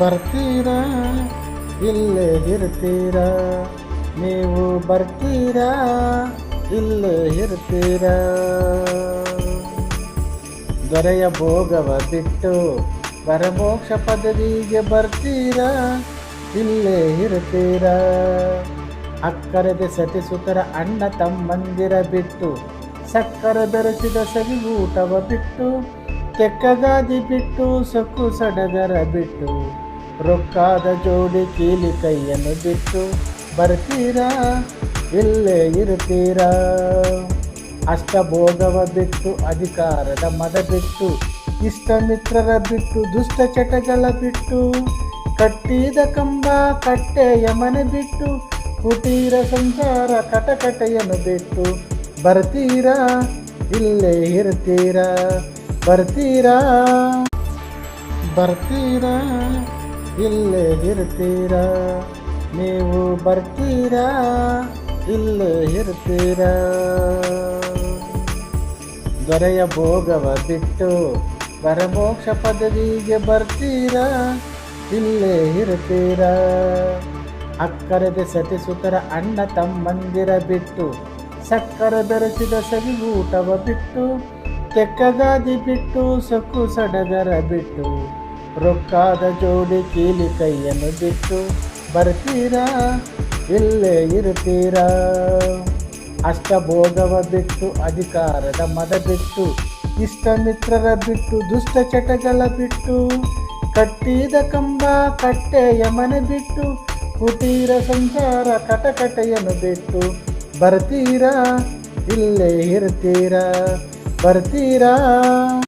ಬರ್ತೀರಾ ಇಲ್ಲೇ ಇರ್ತೀರಾ, ನೀವು ಬರ್ತೀರಾ ಇಲ್ಲೇ ಇರ್ತೀರಾ. ದೊರೆಯ ಭೋಗವ ಬಿಟ್ಟು ಪರಮೋಕ್ಷ ಪದವಿಗೆ ಬರ್ತೀರಾ ಇಲ್ಲೇ ಇರ್ತೀರಾ. ಅಕ್ಕರೆದೆ ಸತಿಸುತರ ಅಣ್ಣ ತಮ್ಮಂದಿರ ಬಿಟ್ಟು, ಸಕ್ಕರೆ ಬೆರೆಸಿದ ಸವಿಗೂಟವ ಬಿಟ್ಟು, ತೆಕ್ಕಗಾದಿ ಬಿಟ್ಟು ಸೊಕ್ಕು ಸಡಗರ ಬಿಟ್ಟು, ರೊಕ್ಕಾದ ಜೋಡಿ ಕೀಲಿ ಕೈಯನ್ನು ಬಿಟ್ಟು ಬರ್ತೀರಾ ಇಲ್ಲೇ ಇರ್ತೀರಾ. ಅಷ್ಟಭೋಗವ ಬಿಟ್ಟು ಅಧಿಕಾರದ ಮದ ಬಿಟ್ಟು, ಇಷ್ಟ ಮಿತ್ರರ ಬಿಟ್ಟು ದುಷ್ಟ ಚಟಗಳ ಬಿಟ್ಟು, ಕಟ್ಟಿದ ಕಂಬ ಕಟ್ಟೆಯ ಮನೆ ಬಿಟ್ಟು, ಕುಟೀರ ಸಂಸಾರ ಕಟಕಟೆಯನ್ನು ಬಿಟ್ಟು ಬರ್ತೀರಾ ಇಲ್ಲೇ ಇರ್ತೀರಾ. ಬರ್ತೀರಾ ಬರ್ತೀರಾ ಇಲ್ಲೇ ಇರ್ತೀರಾ, ನೀವು ಬರ್ತೀರಾ ಇಲ್ಲೇ ಇರ್ತೀರಾ. ದೊರೆಯ ಭೋಗವ ಬಿಟ್ಟು ಪರಮೋಕ್ಷ ಪದವಿಗೆ ಬರ್ತೀರಾ ಇಲ್ಲೇ ಇರ್ತೀರಾ. ಅಕ್ಕರೆದೆ ಸತಿಸುತರ ಅಣ್ಣ ತಮ್ಮಂದಿರ ಬಿಟ್ಟು, ಸಕ್ಕರೆ ಬೆರೆಸಿದ ಸವಿಗೂಟವ ಬಿಟ್ಟು, ತೆಕ್ಕಗಾದಿ ಬಿಟ್ಟು ಸೊಕ್ಕು ಸಡಗರ ಬಿಟ್ಟು, ರೊಕ್ಕಾದ ಜೋಡಿ ಕೀಲಿ ಕೈಯನ್ನು ಬಿಟ್ಟು ಬರ್ತೀರಾ ಇಲ್ಲೇ ಇರ್ತೀರಾ. ಅಷ್ಟಭೋಗವ ಬಿಟ್ಟು ಅಧಿಕಾರದ ಮದ ಬಿಟ್ಟು, ಇಷ್ಟ ಮಿತ್ರರ ಬಿಟ್ಟು ದುಷ್ಟ ಚಟಗಳ ಬಿಟ್ಟು, ಕಟ್ಟಿದ ಕಂಬ ಕಟ್ಟೆಯ ಮನೆ ಬಿಟ್ಟು, ಕುಟೀರ ಸಂಸಾರ ಕಟಕಟೆಯನ್ನು ಬಿಟ್ಟು ಬರ್ತೀರಾ ಇಲ್ಲೇ ಇರ್ತೀರಾ. ಬರ್ತೀರಾ.